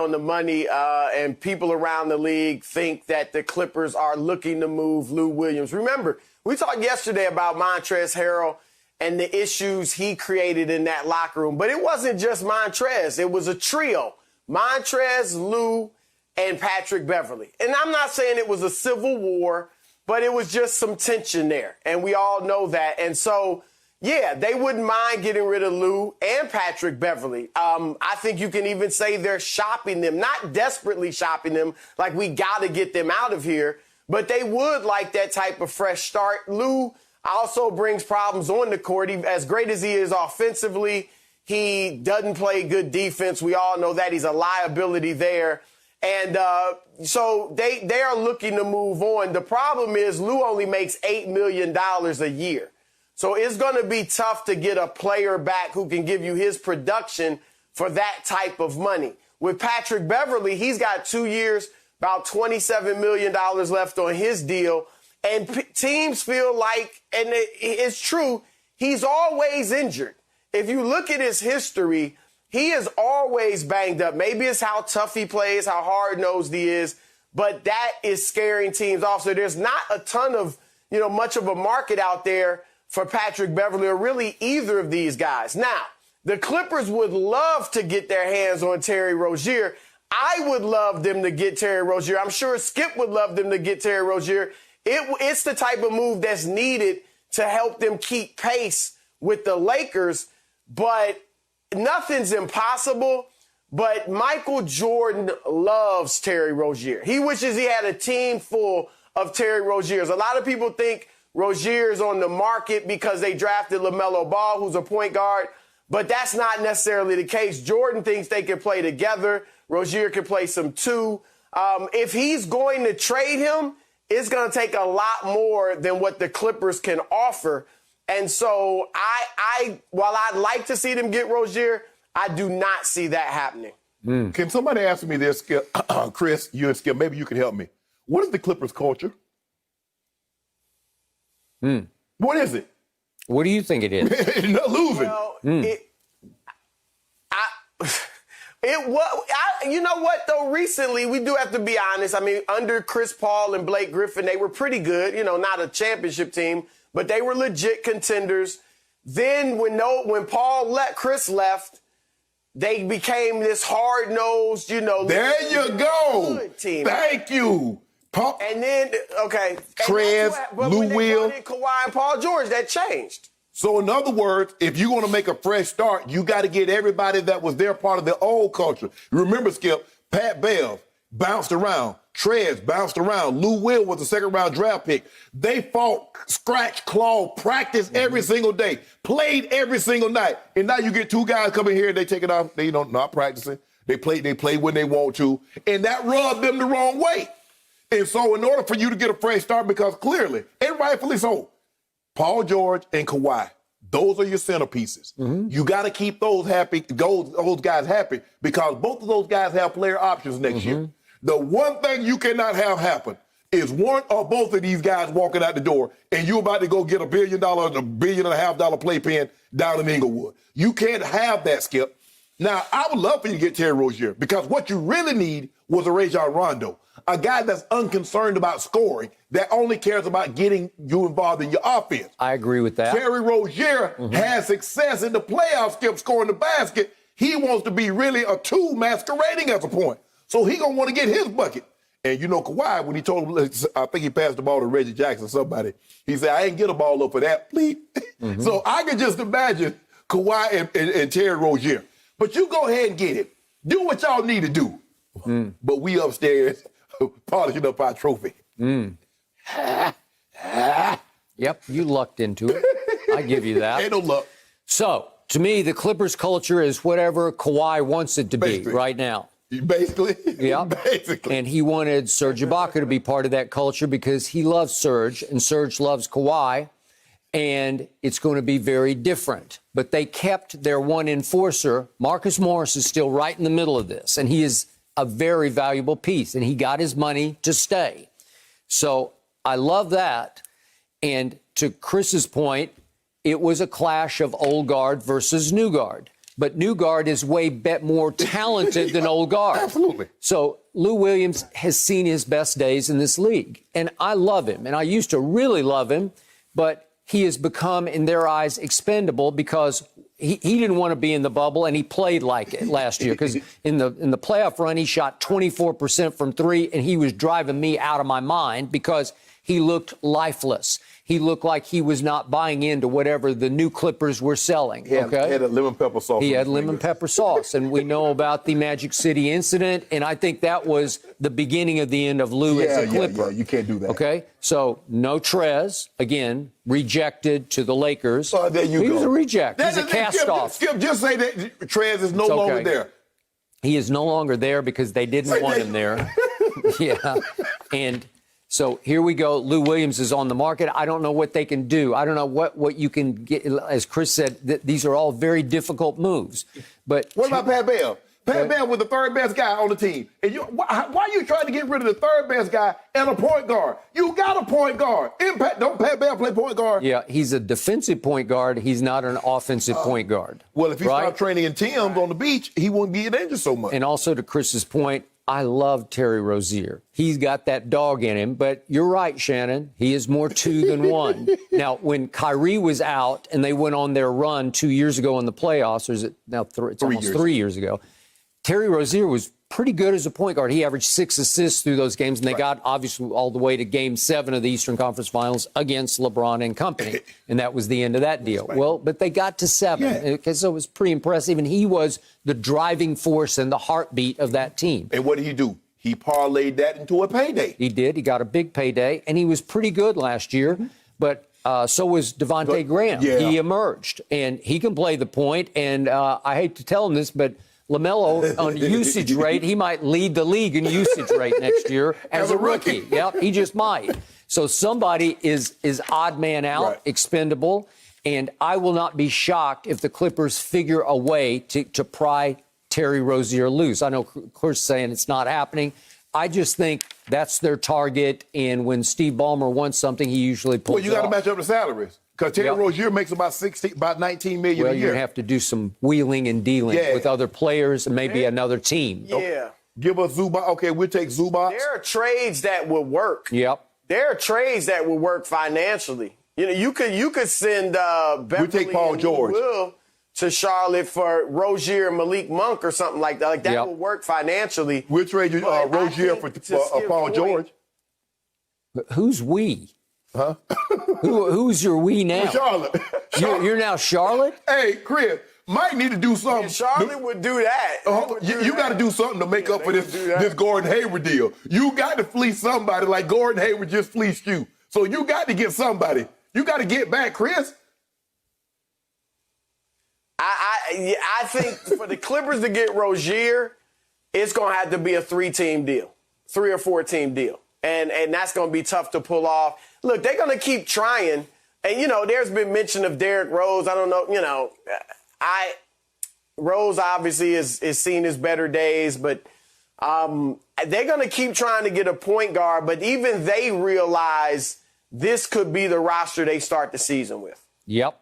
on the money, and people around the league think that the Clippers are looking to move Lou Williams. Remember, we talked yesterday about Montrezl Harrell and the issues he created in that locker room. But it wasn't just Montrezl. It was a trio. Montrezl, Lou, and Patrick Beverley. And I'm not saying it was a civil war, but it was just some tension there. And we all know that. And so, yeah, they wouldn't mind getting rid of Lou and Patrick Beverley. I think you can even say they're shopping them, not desperately shopping them, like we got to get them out of here, but they would like that type of fresh start. Lou also brings problems on the court. As great as he is offensively, he doesn't play good defense. We all know that. He's a liability there. And so they are looking to move on. The problem is Lou only makes $8 million a year. So it's going to be tough to get a player back who can give you his production for that type of money. With Patrick Beverley, he's got 2 years, about $27 million left on his deal. And teams feel like, and it's true, he's always injured. If you look at his history, he is always banged up. Maybe it's how tough he plays, how hard-nosed he is, but that is scaring teams off. So there's not a ton of, much of a market out there for Patrick Beverley or really either of these guys. Now, the Clippers would love to get their hands on Terry Rozier. I would love them to get Terry Rozier. I'm sure Skip would love them to get Terry Rozier. It's the type of move that's needed to help them keep pace with the Lakers, but nothing's impossible. But Michael Jordan loves Terry Rozier. He wishes he had a team full of Terry Roziers. A lot of people think Rozier's on the market because they drafted LaMelo Ball, who's a point guard, but that's not necessarily the case. Jordan thinks they can play together. Rozier can play some too. If he's going to trade him, it's going to take a lot more than what the Clippers can offer. And so while I'd like to see them get Rozier, I do not see that happening. Can somebody ask me this, Skip? Chris, you and Skip, maybe you can help me. What is the Clippers culture? What is it? What do you think it is? Not losing. Well, you know what, though, recently, we do have to be honest. I mean, under Chris Paul and Blake Griffin, they were pretty good. Not a championship team, but they were legit contenders. Then when Chris left, they became this hard-nosed, There you go. Team. Thank you. Paul. And then, okay. Trez, Lou Will. Kawhi and Paul George, that changed. So in other words, if you're going to make a fresh start, you got to get everybody that was there part of the old culture. Remember, Skip, Pat Bev bounced around. Trez bounced around. Lou Will was a second-round draft pick. They fought, scratch, claw, practice every single day, played every single night. And now you get two guys coming here and they take it off. They not practicing. They play when they want to. And that rubbed them the wrong way. And so in order for you to get a fresh start, because clearly, and rightfully so, Paul George and Kawhi, those are your centerpieces. You got to keep those happy, those guys happy, because both of those guys have player options next year. The one thing you cannot have happen is one or both of these guys walking out the door and you're about to go get $1 billion, $1.5 billion playpen down in Inglewood. You can't have that, Skip. Now, I would love for you to get Terry Rozier, because what you really need was a Rajon Rondo, a guy that's unconcerned about scoring, that only cares about getting you involved in your offense. I agree with that. Terry Rozier has success in the playoffs, Skip, scoring the basket. He wants to be really a two masquerading as a point. So he going to want to get his bucket. And Kawhi, when he told him, I think he passed the ball to Reggie Jackson, somebody, he said, I ain't get a ball up for that, please. So I can just imagine Kawhi and Terry Rozier. But you go ahead and get it. Do what y'all need to do. But we upstairs polishing up our trophy. Yep, you lucked into it. I give you that. Ain't no luck. So, to me, the Clippers culture is whatever Kawhi wants it to be right now. Basically. Yeah. Basically. And he wanted Serge Ibaka to be part of that culture because he loves Serge and Serge loves Kawhi. And it's going to be very different. But they kept their one enforcer. Marcus Morris is still right in the middle of this. And he is a very valuable piece. And he got his money to stay. So I love that. And to Chris's point, it was a clash of old guard versus new guard. but new guard is way more talented than old guard. Absolutely. So Lou Williams has seen his best days in this league, and I love him, and I used to really love him, but he has become, in their eyes, expendable because he didn't want to be in the bubble, and he played like it last year because in the playoff run, he shot 24% from three, and he was driving me out of my mind because he looked lifeless. He looked like he was not buying into whatever the new Clippers were selling. He had a lemon pepper sauce. He had lemon pepper sauce, and we know about the Magic City incident, and I think that was the beginning of the end of Lou as a Clipper. Yeah, you can't do that. Okay, so no Trez, again, rejected to the Lakers. There you go. He was a reject. He's a cast-off. Skip, just say that Trez is no longer there. He is no longer there because they didn't want him there. Yeah, and so here we go. Lou Williams is on the market. I don't know what they can do. I don't know what you can get. As Chris said, these are all very difficult moves. But what about Pat Bev? Pat Bev was the third best guy on the team. And why are you trying to get rid of the third best guy and a point guard? You got a point guard. Don't Pat Bev play point guard? Yeah, he's a defensive point guard. He's not an offensive point guard. Well, if he stopped training in Tim's on the beach, he wouldn't get injured so much. And also to Chris's point, I love Terry Rozier. He's got that dog in him, but you're right, Shannon. He is more two than one. Now, when Kyrie was out and they went on their run 2 years ago in the playoffs, or is it now it's almost 3 years ago, Terry Rozier was pretty good as a point guard. He averaged 6 assists through those games, and they got obviously all the way to Game 7 of the Eastern Conference Finals against LeBron and company, and that was the end of that deal. Well, but they got to 7, so it was pretty impressive, and he was the driving force and the heartbeat of that team. And what did he do? He parlayed that into a payday. He did. He got a big payday, and he was pretty good last year, but so was Devontae Graham. Yeah. He emerged, and he can play the point, and I hate to tell him this, but LaMelo, on usage rate, he might lead the league in usage rate next year as a rookie. Yep, he just might. So somebody is odd man out, expendable, and I will not be shocked if the Clippers figure a way to pry Terry Rozier loose. I know Chris saying it's not happening. I just think that's their target, and when Steve Ballmer wants something, he usually pulls it off. Well, you got to match up the salaries. Because Terry Rozier makes about $19 million a year. Well, you're going to have to do some wheeling and dealing with other players and maybe another team. Yeah. Give us Zubac. Okay, we'll take Zubac. There are trades that would work. Yep. There are trades that would work financially. You know, you could send Beverly we'll take Paul George to Charlotte for Rozier and Malik Monk or something like that. Like that would work financially. We'll trade you Rozier for Paul George. Who's we? Huh? Who's your we now? Charlotte. You're now Charlotte? Hey, Chris, might need to do something. Yeah, Charlotte would do that. You got to do something to make up for this Gordon Hayward deal. You got to fleece somebody like Gordon Hayward just fleeced you. So you got to get somebody. You got to get back, Chris. I think for the Clippers to get Rozier, it's going to have to be a 3-team deal, 3 or 4-team deal. And that's going to be tough to pull off. Look, they're going to keep trying. And, you know, there's been mention of Derrick Rose. I don't know, you know, Rose obviously is seen his better days, but they're going to keep trying to get a point guard. But even they realize this could be the roster they start the season with. Yep.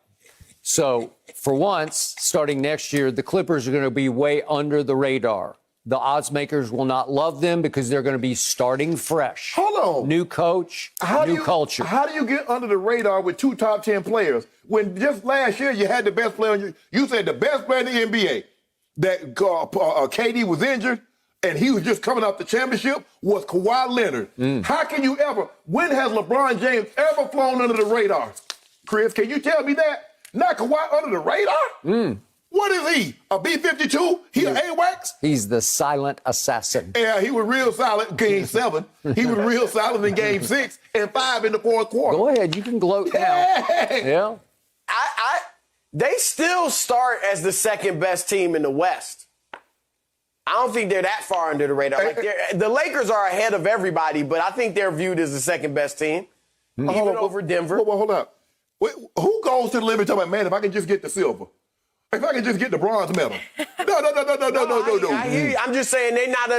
So for once, starting next year, the Clippers are going to be way under the radar. The odds makers will not love them because they're going to be starting fresh. Hold on. New coach, new culture. How do you get under the radar with 2 top 10 players when just last year you had the best player? You said the best player in the NBA, that KD was injured and he was just coming off the championship, was Kawhi Leonard. How can you ever, when has LeBron James ever flown under the radar? Chris, can you tell me that? Not Kawhi under the radar? What is he? A B-52? He an AWACS? He's the silent assassin. Yeah, he was real solid in Game 7. He was real solid in Game 6 and 5 in the fourth quarter. Go ahead. You can gloat now. Yeah. They still start as the second best team in the West. I don't think they're that far under the radar. Like the Lakers are ahead of everybody, but I think they're viewed as the second best team, even over Denver. Hold up. Who goes to the limit talking about, man, if I can just get the silver? If I can just get the bronze medal. No. I hear you. I'm just saying they're not under